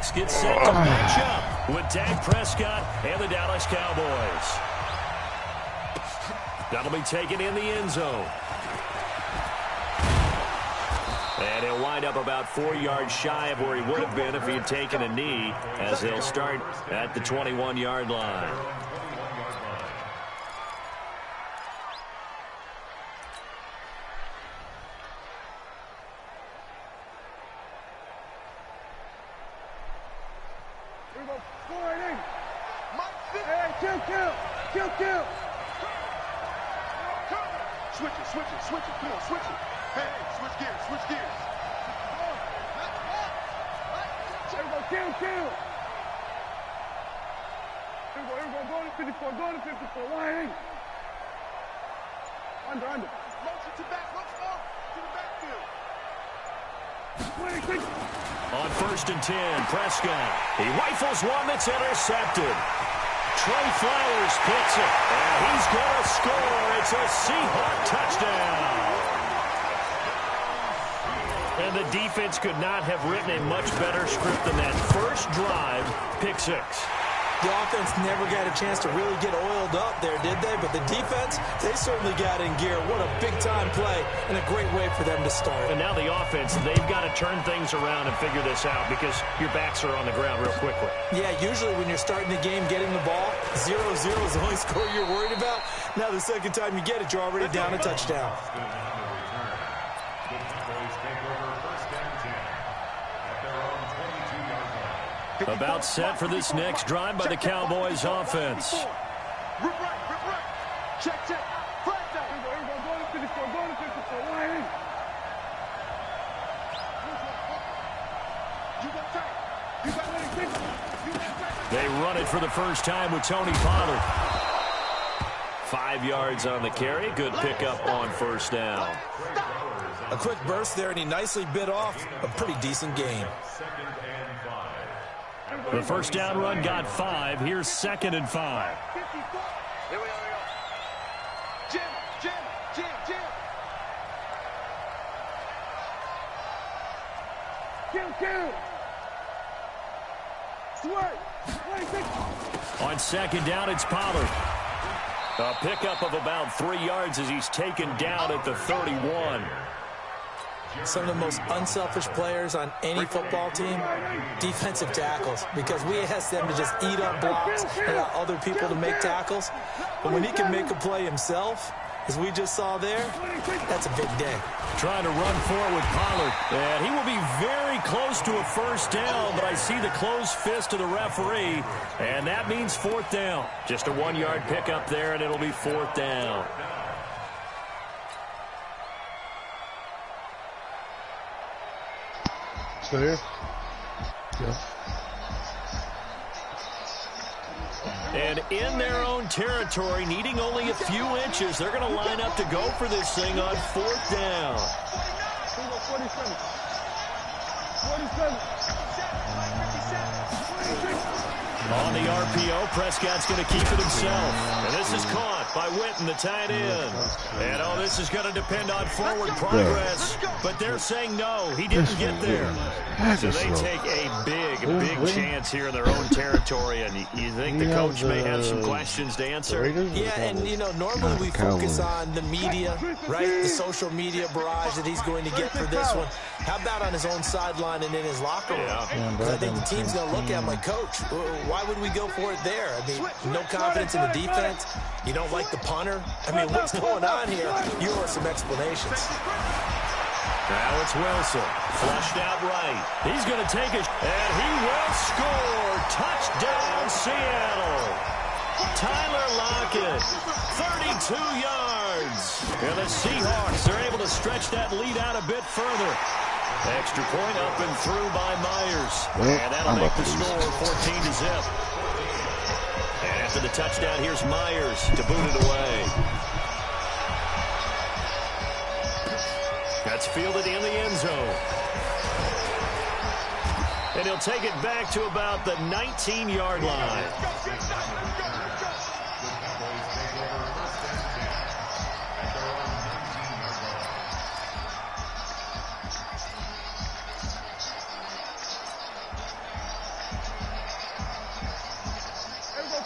Seahawks get set to match up with Dak Prescott and the Dallas Cowboys. That'll be taken in the end zone. And he'll wind up about 4 yards shy of where he would have been if he had taken a knee, as they'll start at the 21-yard line. Switch it, come on, switch it. Hey, switch gears. Here we go, kill. Here we go, go to 54, line in. Under. Motion to back, let's go, to the backfield. On 1st and 10, Prescott. He rifles one that's intercepted. Trey Flowers picks it, and he's going to score. It's a Seahawk touchdown. And the defense could not have written a much better script than that. First drive, pick 6. The offense never got a chance to really get oiled up there, did they? But the defense, they certainly got in gear. What a big-time play and a great way for them to start. And now the offense, they've got to turn things around and figure this out because your backs are on the ground real quickly. Yeah, usually when you're starting the game getting the ball, 0-0 is the only score you're worried about. Now the second time you get it, you're already down a touchdown. About set for this next drive by the Cowboys offense. Rip right. Check. Flag down. Go to 54, line in. You got They run it for the first time with Tony Pollard. 5 yards on the carry. Good pickup on first down. A quick burst there, and he nicely bit off a pretty decent gain. The first down run got 5. Here's 2nd and 5. Here we go. Jim. Kill. On 2nd down, it's Pollard. A pickup of about 3 yards as he's taken down at the 31. Some of the most unselfish players on any football team, defensive tackles, because we ask them to just eat up blocks and allow other people to make tackles. But when he can make a play himself, as we just saw there, that's a big day. Trying to run forward with Pollard. And he will be very close to a first down, but I see the closed fist of the referee, and that means 4th down. Just a 1-yard pickup there, and it'll be 4th down. Still here? Yeah. And in their own territory, needing only a few inches, they're going to line up to go for this thing on 4th down. 47. On the RPO, Prescott's going to keep it himself. And this is caught by Witten, the tight end. And, this is going to depend on forward progress. But they're saying no, he didn't get there. So they take a big chance here in their own territory. And you think the coach may have some questions to answer? Yeah, and, normally we focus on the media, right? The social media barrage that he's going to get for this one. How about on his own sideline and in his locker room? Because I think the team's going to look at him like, Coach, why would we go for it there? I mean, no confidence in the defense. You don't like the punter. I mean, what's going on here? You owe some explanations. Now it's Wilson. Flushed out right. He's going to take it, and he will score. Touchdown, Seattle. Tyler Lockett, 32 yards. And the Seahawks are able to stretch that lead out a bit further. Extra point up and through by Myers. And that'll make the score 14-0. And after the touchdown, here's Myers to boot it away. That's fielded in the end zone. And he'll take it back to about the 19-yard line.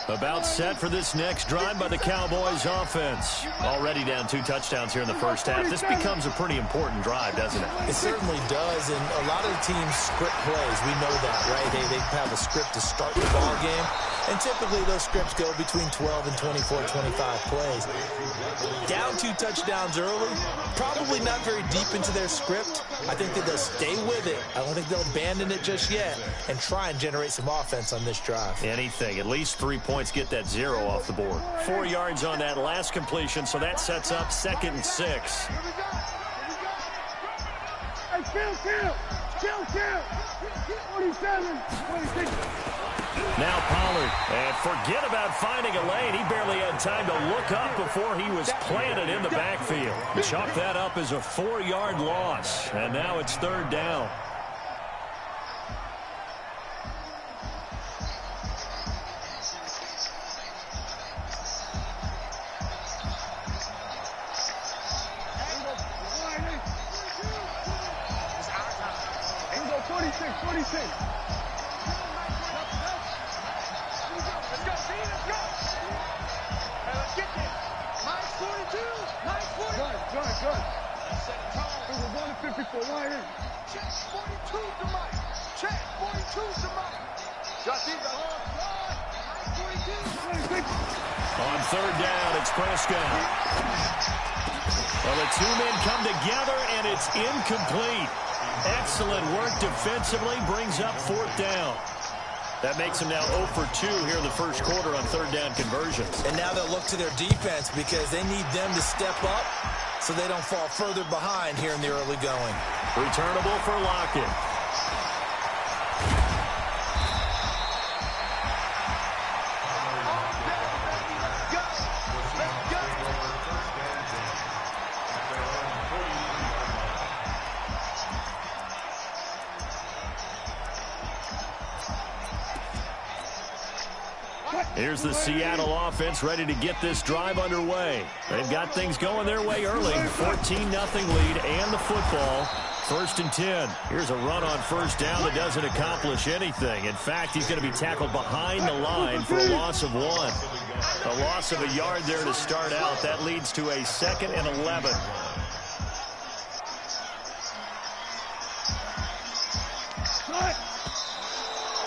About set for this next drive by the Cowboys offense. Already down 2 touchdowns here in the first half. This becomes a pretty important drive, doesn't it? It certainly does, and a lot of the teams script plays. We know that, right? They have a script to start the ball game, and typically those scripts go between 12 and 24, 25 plays. Down 2 touchdowns early, probably not very deep into their script. I think that they'll stay with it. I don't think they'll abandon it just yet and try and generate some offense on this drive. Anything. At least 3 points, get that 0 off the board. 4 yards on that last completion, so that sets up 2nd and 6. Hey, kill. 47, 26. Now Pollard, and forget about finding a lane. He barely had time to look up before he was planted in the backfield. Chalk that up as a 4-yard loss, and now it's 3rd down. On 3rd down, it's Prescott. Well, the 2 men come together, and it's incomplete. Excellent work defensively, brings up 4th down. That makes them now 0 for 2 here in the first quarter on 3rd down conversions. And now they'll look to their defense because they need them to step up so they don't fall further behind here in the early going. Returnable for Lockett. Here's the Seattle offense ready to get this drive underway. They've got things going their way early. 14-0 lead and the football. 1st and 10. Here's a run on 1st down that doesn't accomplish anything. In fact, he's going to be tackled behind the line for a loss of 1. A loss of a yard there to start out. That leads to a 2nd and 11.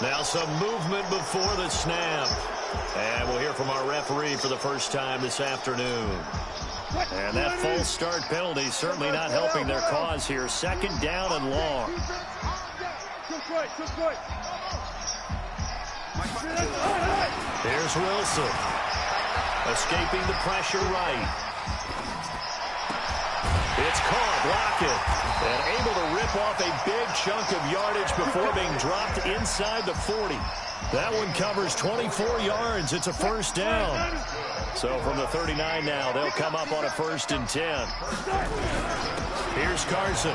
Now some movement before the snap. And we'll hear from our referee for the first time this afternoon. And that false start penalty certainly not helping their cause here. 2nd down and long. Here's Wilson. Escaping the pressure right. It's caught. Lockett. And able to rip off a big chunk of yardage before being dropped inside the 40. That one covers 24 yards. It's a 1st down. So from the 39 now, they'll come up on a 1st and 10. Here's Carson.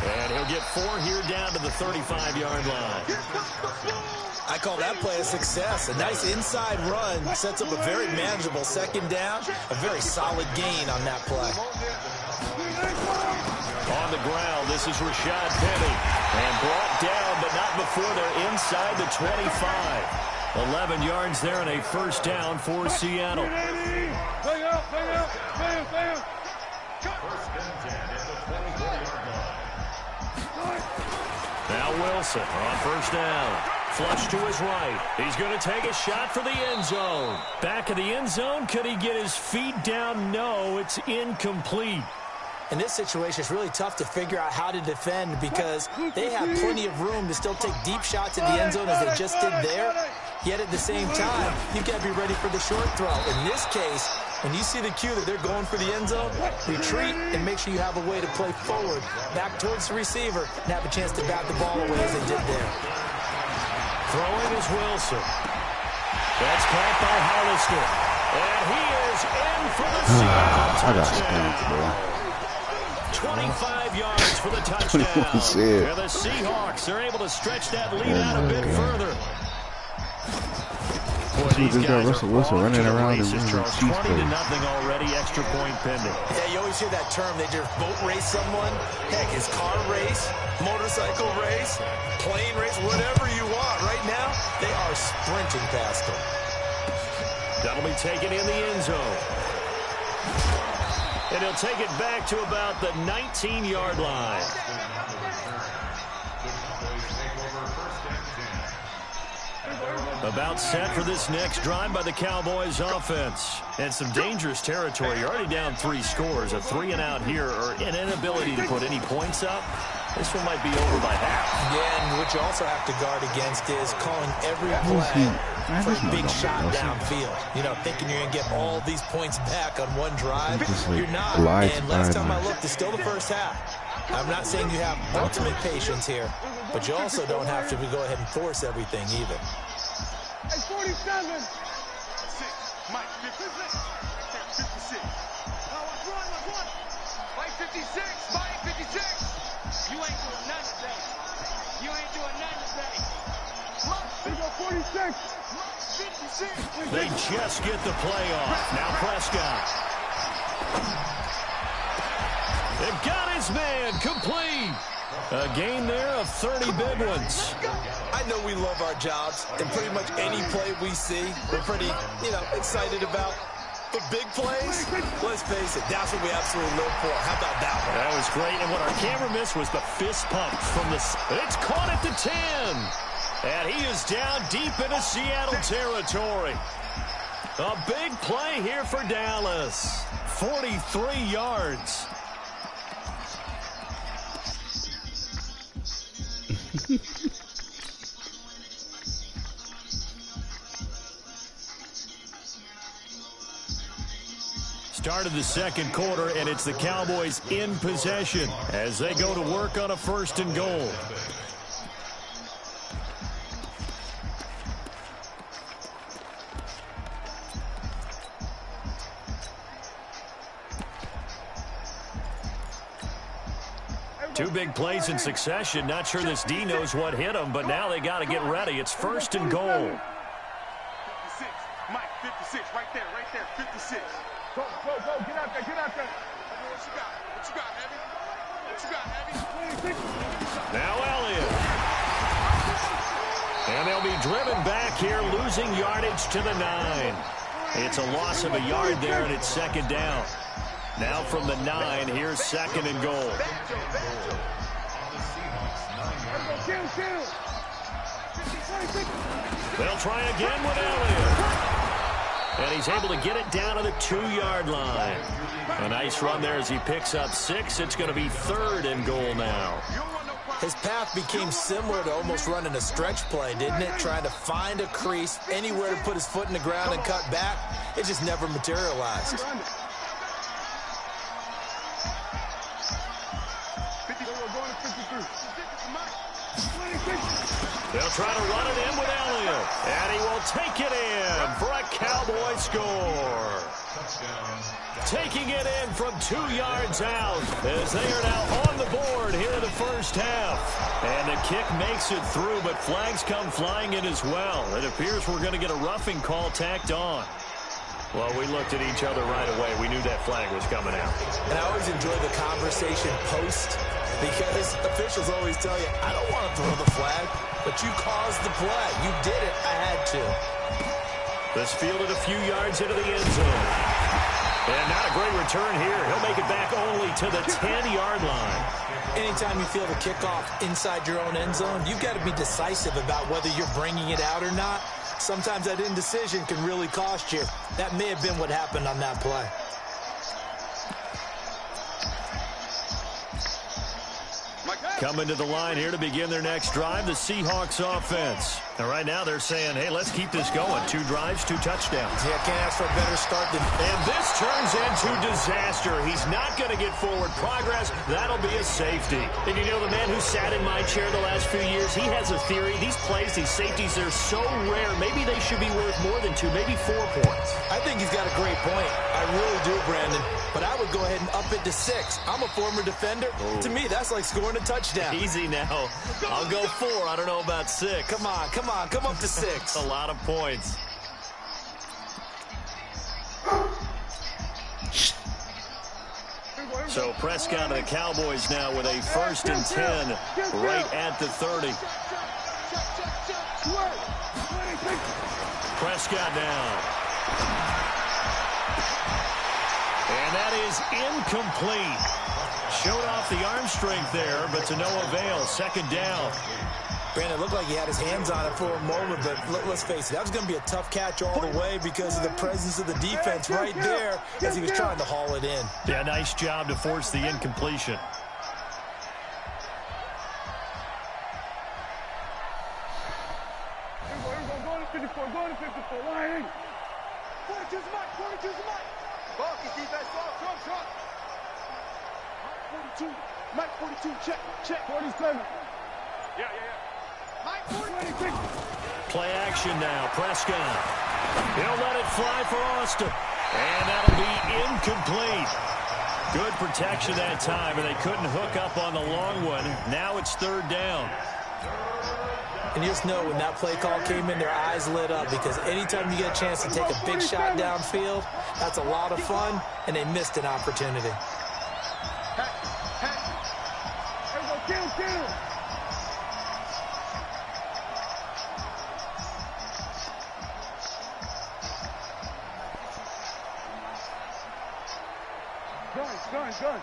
And he'll get 4 here down to the 35-yard line. I call that play a success. A nice inside run sets up a very manageable 2nd down. A very solid gain on that play. On the ground, this is Rashad Penny. And brought down, but not before they're inside the 25. 11 yards there and a 1st down for Seattle. Now Wilson on 1st down. Flush to his right. He's going to take a shot for the end zone. Back of the end zone. Could he get his feet down? No, it's incomplete. In this situation, it's really tough to figure out how to defend because they have plenty of room to still take deep shots at the end zone as they just did there. Yet at the same time, you've got to be ready for the short throw. In this case, when you see the cue that they're going for the end zone, retreat and make sure you have a way to play forward, back towards the receiver, and have a chance to bat the ball away as they did there. Throwing is Wilson. That's caught by Hollister. And he is in for the touchdown. 25 yards for the touchdown. And the Seahawks are able to stretch that lead out a bit further. Boy, these guys Russell Wilson running around and 20-0 already, extra point pending. Yeah, you always hear that term. They just boat race someone. Heck, it's car race, motorcycle race, plane race, whatever you want. Right now, They are sprinting past him. That'll be taken in the end zone. And he'll take it back to about the 19-yard line. About set for this next drive by the Cowboys offense. And some dangerous territory. You're already down 3 scores. A 3-and-out here or an inability to put any points up. This one might be over by half. Yeah, and what you also have to guard against is calling every play for a big shot downfield. You know, thinking you're going to get all these points back on one drive. You're not. And last time I looked, it's still the first half. I'm not saying you have ultimate patience here, but you also don't have to go ahead and force everything either. Hey, 47. 6. Mike, 56. Watch one. Mike, 56. Mike, 56. You ain't doing nothing today. You ain't doing nothing today. They go 46. 56. They just get the play off. Now Prescott. They've got his man complete. A gain there of 30 big ones. I know we love our jobs, and pretty much any play we see, we're pretty, excited about. But big plays, let's face it, that's what we absolutely live for. How about that one? That was great, and what our camera missed was the fist pump from the... It's caught at the 10. And he is down deep into Seattle territory. A big play here for Dallas. 43 yards. Started the second quarter, and it's the Cowboys in possession as they go to work on a 1st and goal. Two big plays in succession. Not sure this D knows what hit him, but now they got to get ready. It's 1st and goal. 56. Mike, 56. Right there. 56. Go. Get out there. What you got, Heavy? Now Elliott. And they'll be driven back here, losing yardage to the 9. It's a loss of a yard there, and it's 2nd down. Now from the 9, here's 2nd and goal. They'll try again with Elliott. And he's able to get it down to the 2-yard line. A nice run there as he picks up 6. It's going to be 3rd and goal now. His path became similar to almost running a stretch play, didn't it? Trying to find a crease, anywhere to put his foot in the ground and cut back. It just never materialized. They'll try to run it in with Elliott. And he will take it in for a Cowboy score. Taking it in from 2 yards out as they are now on the board here in the first half. And the kick makes it through, but flags come flying in as well. It appears we're going to get a roughing call tacked on. Well, we looked at each other right away. We knew that flag was coming out. And I always enjoy the conversation post because officials always tell you, I don't want to throw the flag, but you caused the play. You did it. I had to. This fielded a few yards into the end zone. And not a great return here. He'll make it back only to the 10-yard line. Anytime you field a kickoff inside your own end zone, you've got to be decisive about whether you're bringing it out or not. Sometimes that indecision can really cost you. That may have been what happened on that play. Coming to the line here to begin their next drive, the Seahawks offense. And right now they're saying, hey, let's keep this going. 2 drives, 2 touchdowns. Yeah, can't ask for a better start than... And this turns into disaster. He's not going to get forward progress. That'll be a safety. And you know, the man who sat in my chair the last few years, he has a theory. These plays, these safeties, they're so rare. Maybe they should be worth more than 2, maybe 4 points. I think he's got a great point. I really do, Brandon. But I would go ahead and up it to 6. I'm a former defender. Ooh. To me, that's like scoring a touchdown. Easy now. I'll go 4. I don't know about 6. Come on. Come up to 6. A lot of points. So Prescott and the Cowboys now with a 1st and 10 right at the 30. Prescott now. And that is incomplete. Showed off the arm strength there, but to no avail. Second down. Brandon, it looked like he had his hands on it for a moment, but let's face it, that was going to be a tough catch all the way because of the presence of the defense right there as he was trying to haul it in. Yeah, nice job to force the incompletion. Go to 54, go to 54. Line. 42's Mike, 42's Mike. Ball, keep defense strong, strong. 42, Mike 42, check. 47. Yeah. Mike 46. Play action now, Prescott. He'll let it fly for Austin. And that'll be incomplete. Good protection that time, and they couldn't hook up on the long one. Now it's third down. And you just know when that play call came in, their eyes lit up because anytime you get a chance to take a big shot downfield, that's a lot of fun, and they missed an opportunity. Kill. Gun.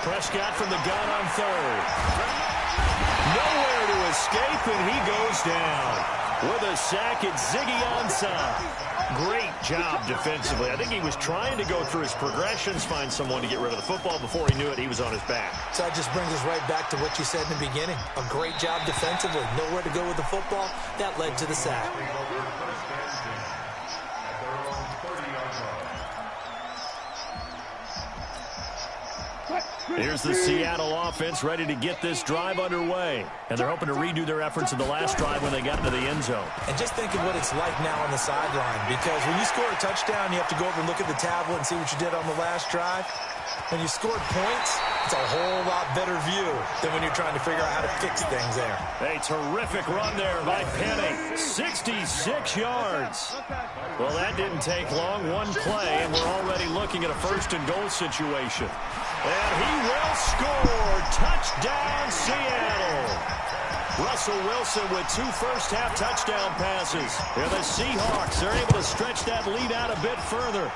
Prescott from the gun on third. Nowhere to escape, and he goes down. With a sack, it's Ziggy Ansah. Great job defensively. I think he was trying to go through his progressions, find someone to get rid of the football. Before he knew it, he was on his back. So that just brings us right back to what you said in the beginning. A great job defensively. Nowhere to go with the football. That led to the sack. Here's the Seattle offense ready to get this drive underway. And they're hoping to redo their efforts in the last drive when they got into the end zone. And just think of what it's like now on the sideline. Because when you score a touchdown, you have to go over and look at the tablet and see what you did on the last drive. When you scored points, it's a whole lot better view than when you're trying to figure out how to fix things there. A terrific run there by Penny. 66 yards. Well, that didn't take long. One play, and we're already looking at a first-and-goal situation. And he will score. Touchdown, Seattle. Russell Wilson with 2 first-half touchdown passes. And the Seahawks are able to stretch that lead out a bit further.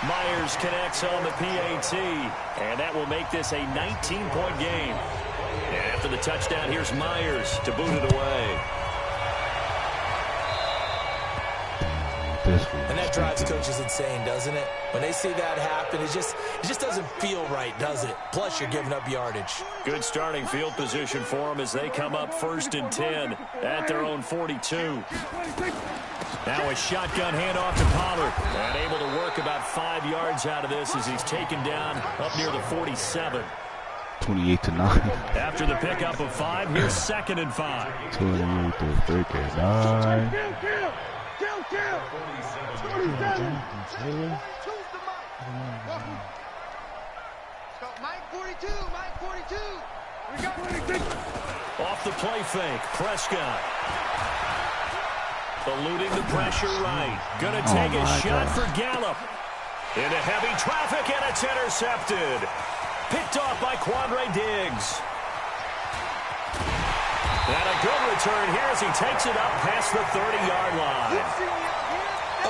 Myers connects on the PAT, and that will make this a 19-point game. And after the touchdown, here's Myers to boot it away. And that drives coaches insane, doesn't it? When they see that happen, it just doesn't feel right, does it? Plus, you're giving up yardage. Good starting field position for them as they come up 1st and 10 at their own 42. Now a shotgun handoff to Pollard. And able to work about 5 yards out of this as he's taken down up near the 47. 28-9. After the pickup of 5, here's 2nd and 5. 28-9. Kill. 47. Mike 42. We got 26. Off the play fake, Prescott. Eluding the pressure right. Gonna take a shot for Gallup. Into heavy traffic, and it's intercepted. Picked off by Quandre Diggs. And a good return here as he takes it up past the 30-yard line.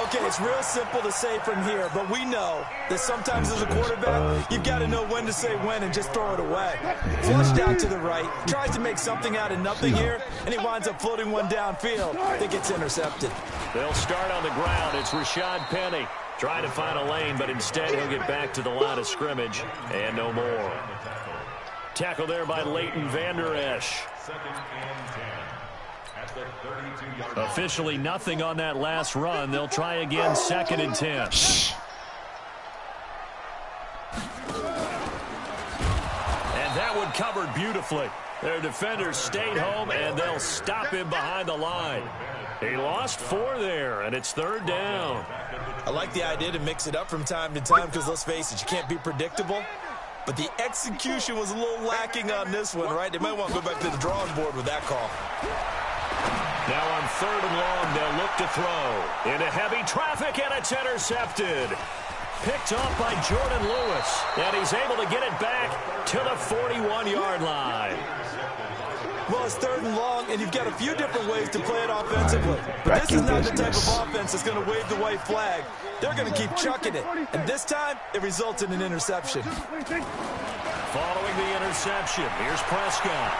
Okay, it's real simple to say from here, but we know that sometimes as a quarterback, you've got to know when to say when and just throw it away. Flushed out to the right, tries to make something out of nothing here, and he winds up floating one downfield that gets intercepted. They'll start on the ground. It's Rashad Penny trying to find a lane, but instead he'll get back to the line of scrimmage and no more. Tackle there by Leighton Vander Esch. Officially nothing on that last run. They'll try again, 2nd and 10. And that one covered beautifully. Their defenders stayed home, and they'll stop him behind the line. He lost 4 there, and it's 3rd down. I like the idea to mix it up from time to time because, let's face it, you can't be predictable. But the execution was a little lacking on this one, right? They might want to go back to the drawing board with that call. Now on 3rd and long, they'll look to throw. Into heavy traffic, and it's intercepted. Picked off by Jordan Lewis. And he's able to get it back to the 41-yard line. Well, it's 3rd and long, and you've got a few different ways to play it offensively. But this is not the type of offense that's going to wave the white flag. They're going to keep chucking it. And this time, it results in an interception. Following the interception, here's Prescott.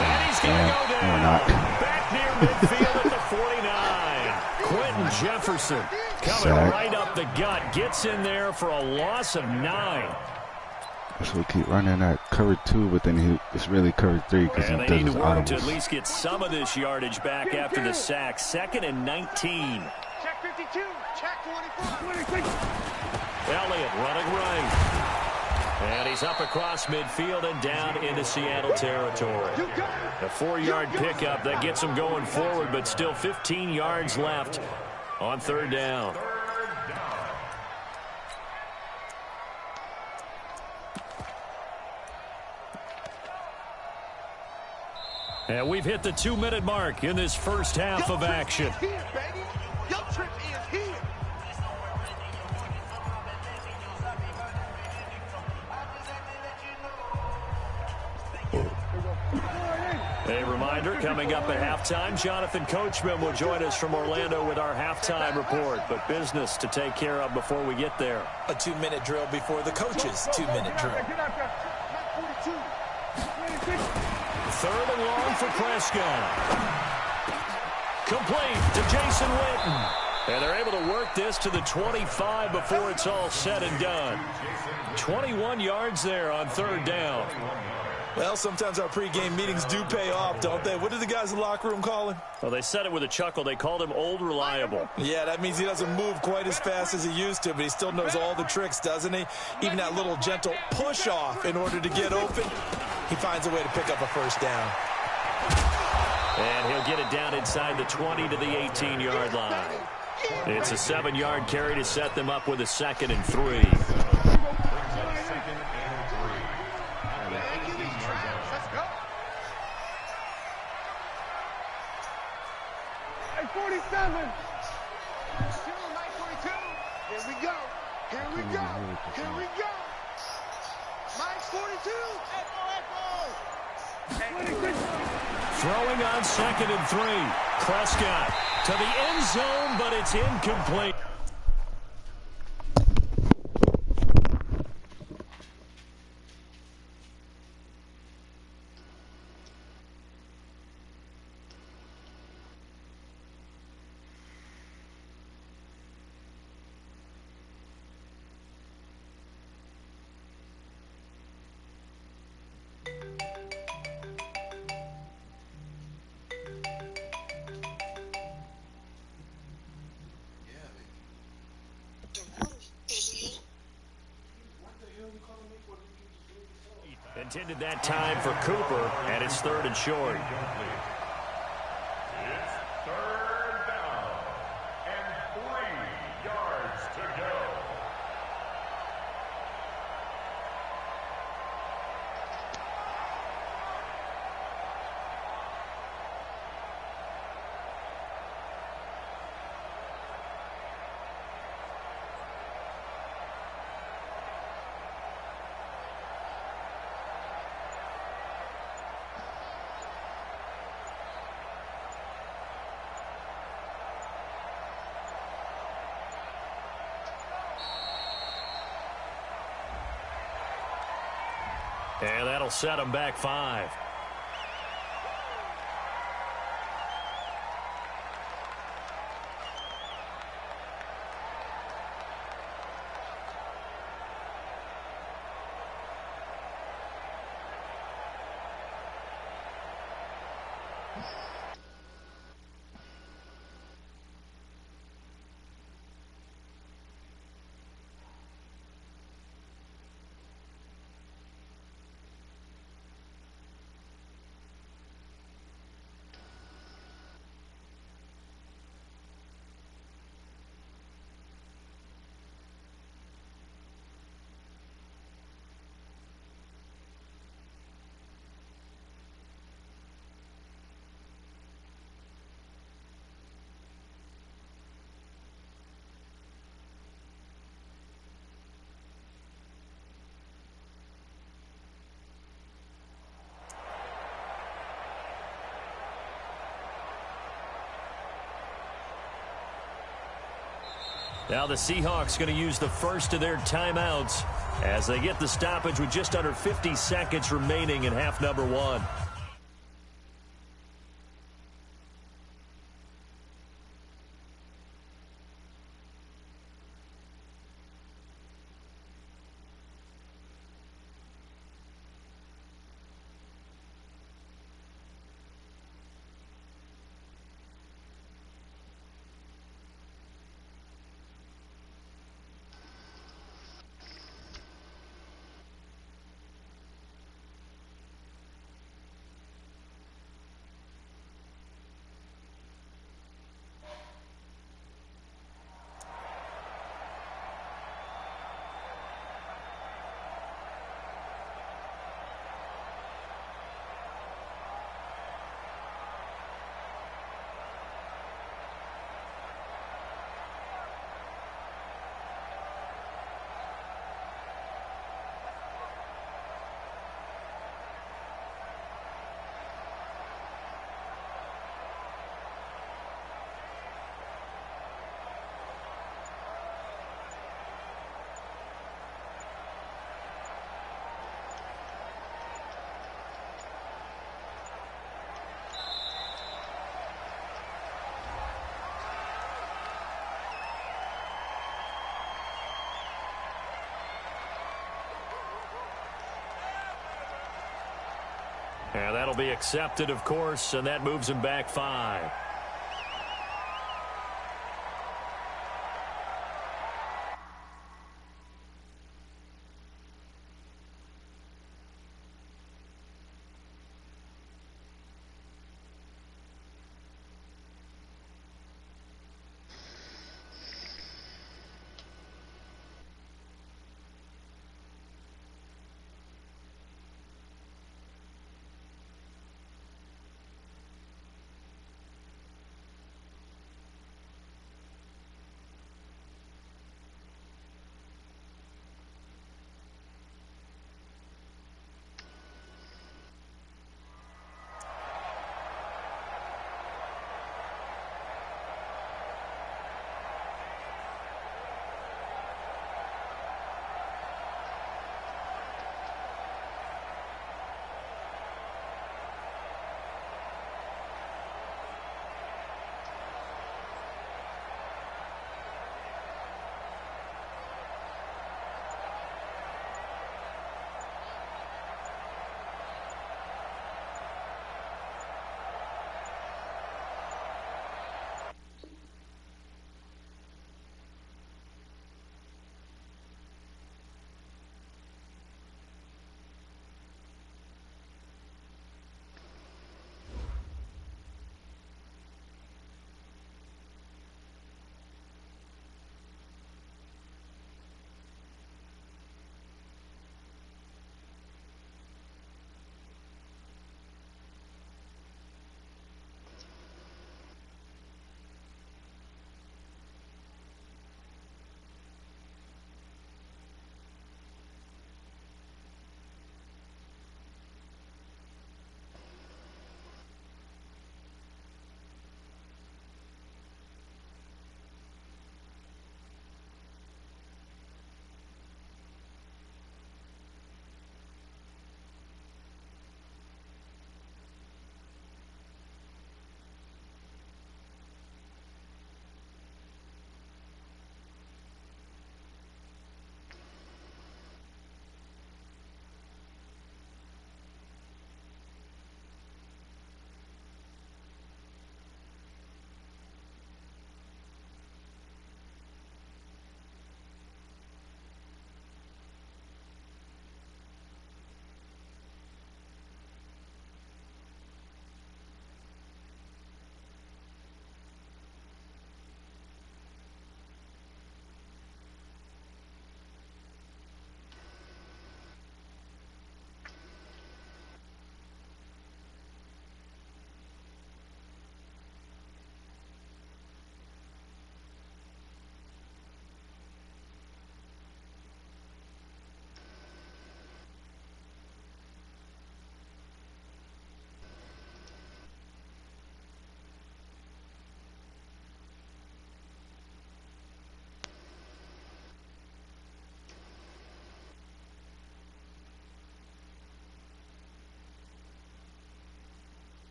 And he's going to go down. Back near midfield at the 49. Quentin Jefferson coming right up the gut. Gets in there for a loss of 9. So we keep running that cover 2, but then it's really cover 3 because he does his audibles. And they need to work to at least get some of this yardage back after the sack. 2nd and 19. Check 52. Check 24. Elliott running right. And he's up across midfield and down into Seattle territory. A 4-yard pickup that gets him going forward, but still 15 yards left on 3rd down. And we've hit the 2-minute mark in this first half of action. A reminder, coming up at halftime, Jonathan Coachman will join us from Orlando with our halftime report. But business to take care of before we get there. A 2-minute drill before the coach's 2-minute drill. 3rd and long for Prescott. Complete to Jason Witten. And they're able to work this to the 25 before it's all said and done. 21 yards there on 3rd down. Well, sometimes our pregame meetings do pay off, don't they? What did the guys in the locker room call him? Well, they said it with a chuckle. They called him Old Reliable. Yeah, that means he doesn't move quite as fast as he used to, but he still knows all the tricks, doesn't he? Even that little gentle push-off in order to get open, he finds a way to pick up a 1st down. And he'll get it down inside the 20 to the 18-yard line. It's a 7-yard carry to set them up with a 2nd and 3. Throwing on 2nd and 3. Prescott to the end zone, but it's incomplete. Intended that time for Cooper, and it's 3rd and short. It's 3rd down and 3 yards to go. And that'll set them back 5. Now the Seahawks going to use the first of their timeouts as they get the stoppage with just under 50 seconds remaining in half number one. And that'll be accepted, of course, and that moves him back 5.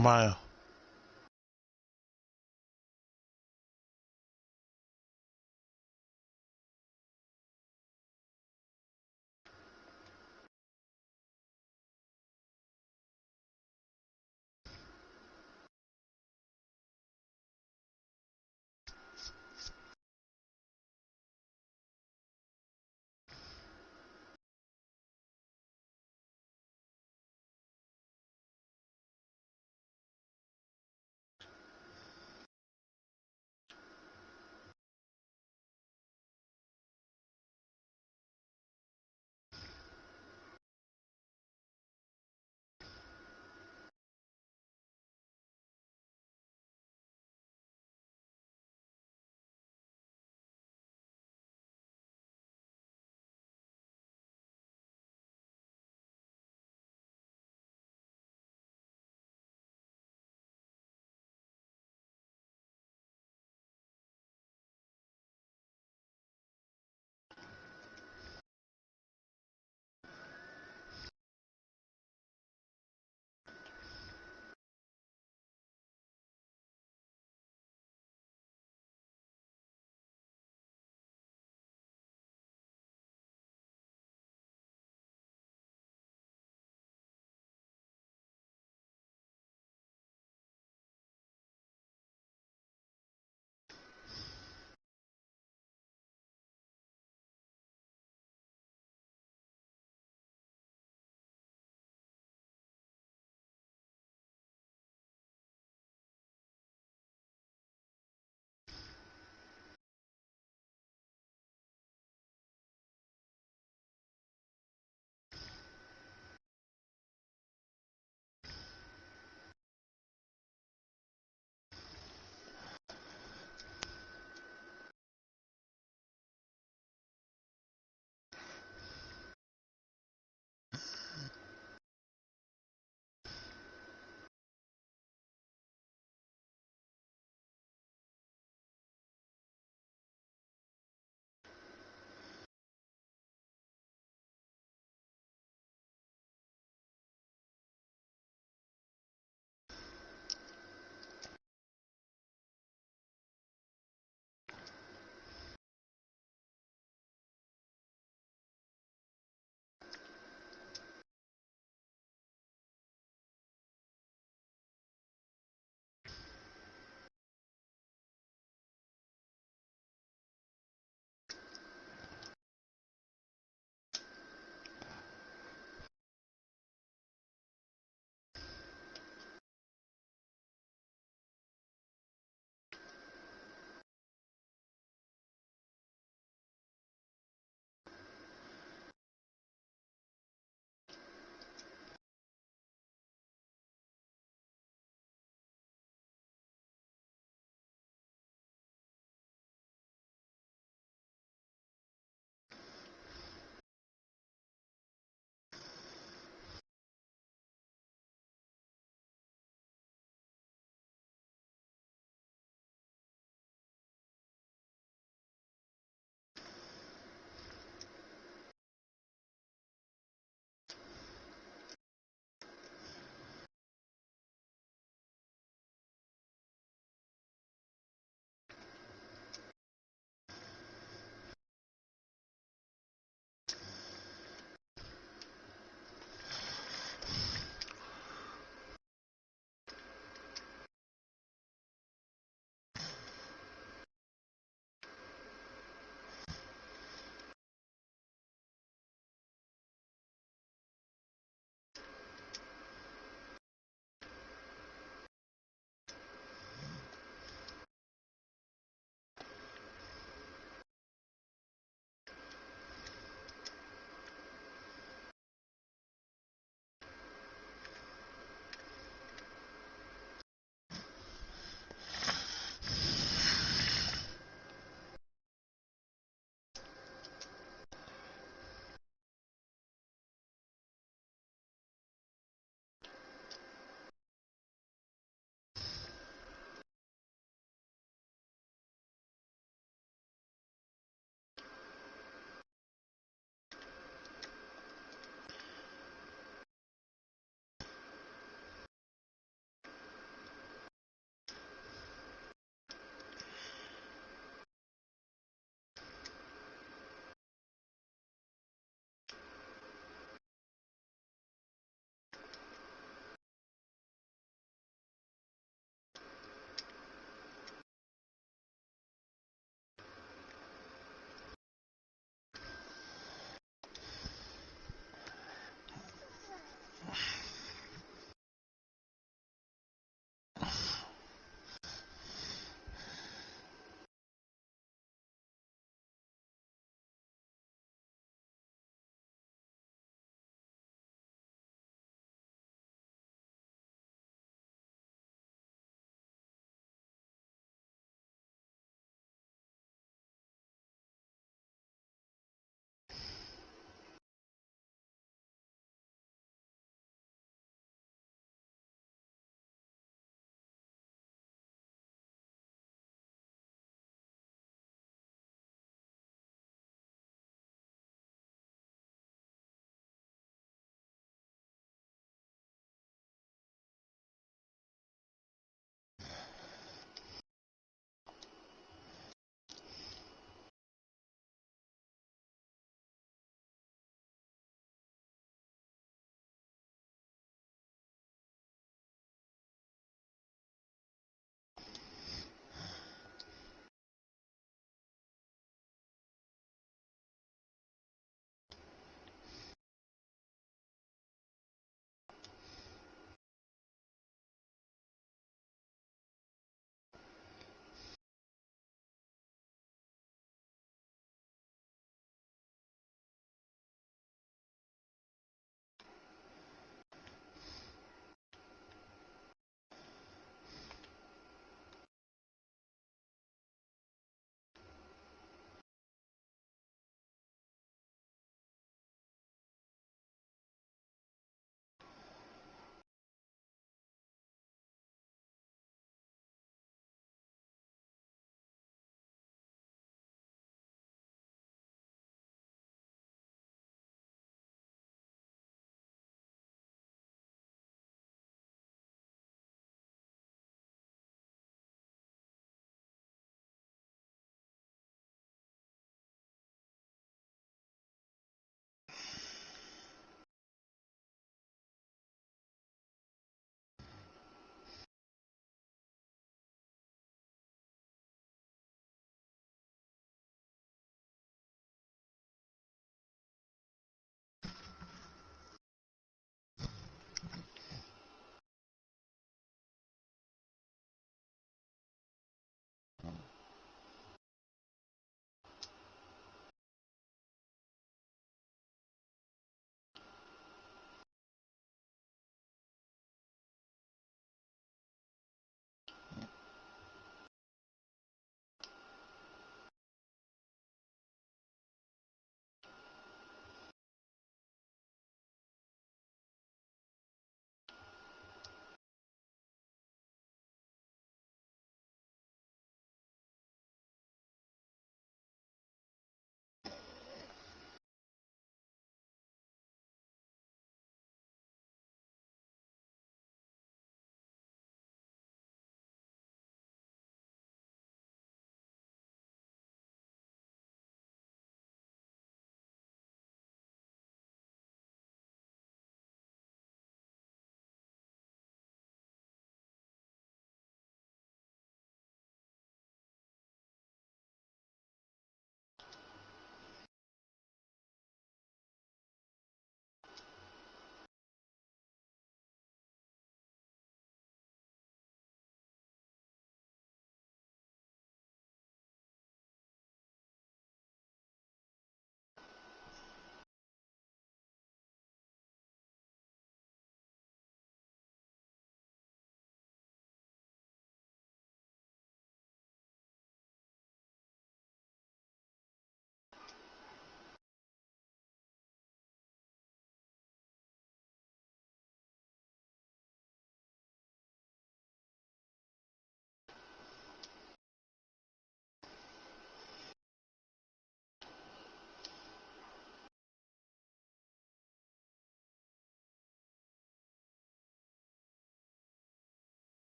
Maya.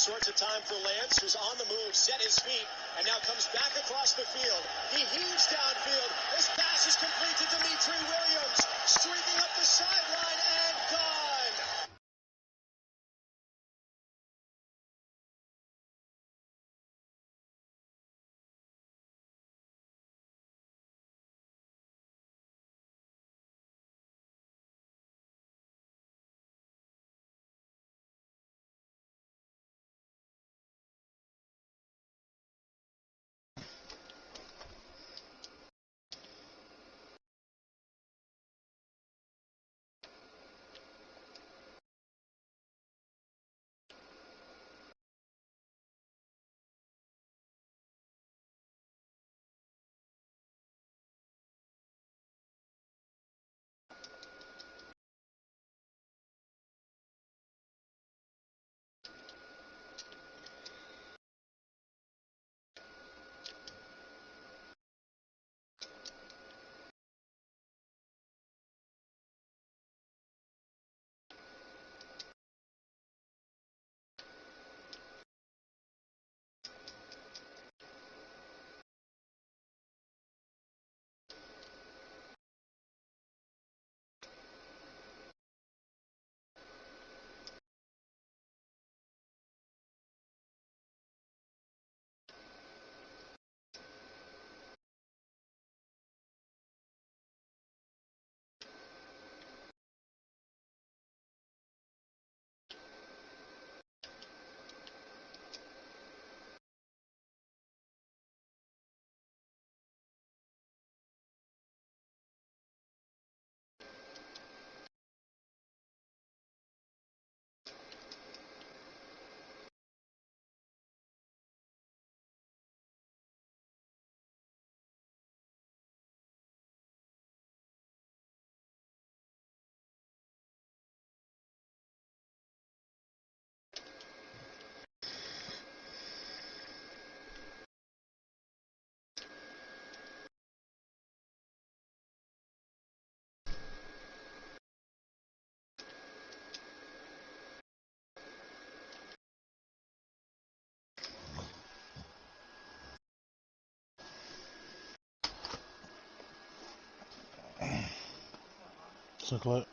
sorts of time for Lance, who's on the move, set his feet, and now comes back across the field. He heaves downfield. This pass is complete to Dimitri Williams, streaking up the sideline and gone. So,